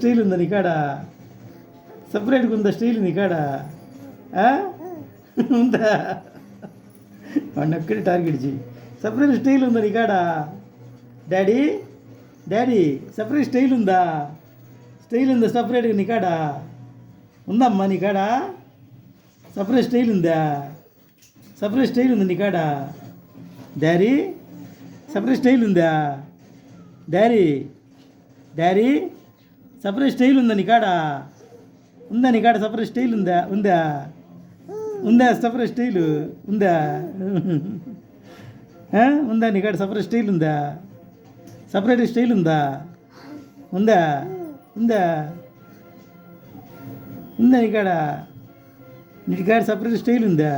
Style ఉందా నీకాడ? సపరేట్గా ఉందా స్టైల్ నీకాడ? ఉందా? వాడిని ఒక్కడే టార్గెట్ చేయి. సపరేట్ స్టైల్ ఉందా నీకాడ? డాడీ డాడీ సపరేట్ స్టైల్ ఉందా? స్టైల్ ఉందా సపరేట్గా నీకాడ? ఉందమ్మా నీకాడ? సపరేట్ స్టైల్ ఉందా? సపరేట్ స్టైల్ ఉంది నీకాడ? డాడీ సపరేట్ స్టైల్ ఉందా? డాడీ డాడీ సపరేట్ స్టైల్ ఉందా నీకాడ? ఉందా నీకాడ సపరేట్ స్టైల్ ఉందా? ఉందా ఉందా సపరేట్ స్టైలు ఉందా? ఉందా నీకాడ సపరేట్ స్టైల్ ఉందా? సపరేట్ స్టైల్ ఉందా? ఉందా ఉందా ఉందా నీకాడ? నీకాడ సపరేట్ స్టైల్ ఉందా?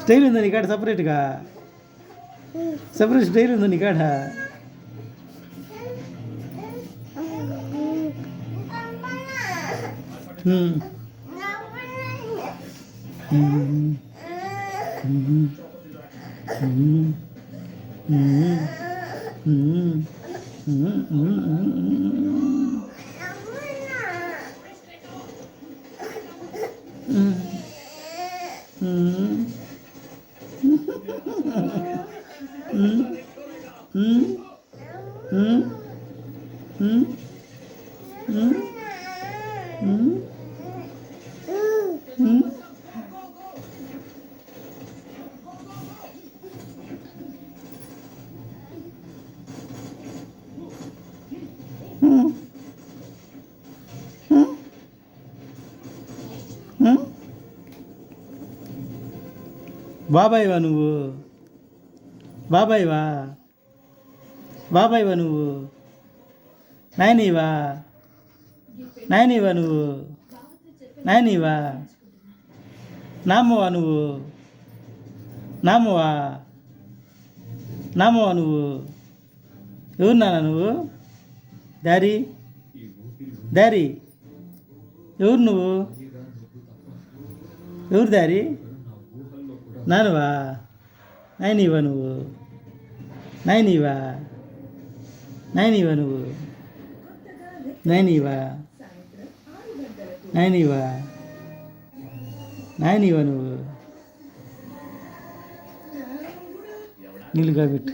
స్టైల్ ఉందా నీకాడ సపరేట్గా? సపరేట్ స్టైల్ ఉందా నీకాడ? బాబాయివా నువ్వు? బాబాయివా? బాబాయివా నువ్వు? నాయనీవా? నాయనీవా నువ్వు? నాయనీవా? నామవా నువ్వు? నామవా? నామవా నువ్వు? ఎవరు నాన్న నువ్వు? డాడీ డాడీ ఎవరు నువ్వు? ఎవరు డాడీ? నానువా? నాయనీవా నువ్వు? నాయనీవా? నాయనీవా నువ్వు? నాయనీవా? నాయనీవా? నాయనీవా నువ్వు? నీళ్ళు కాబెట్టు.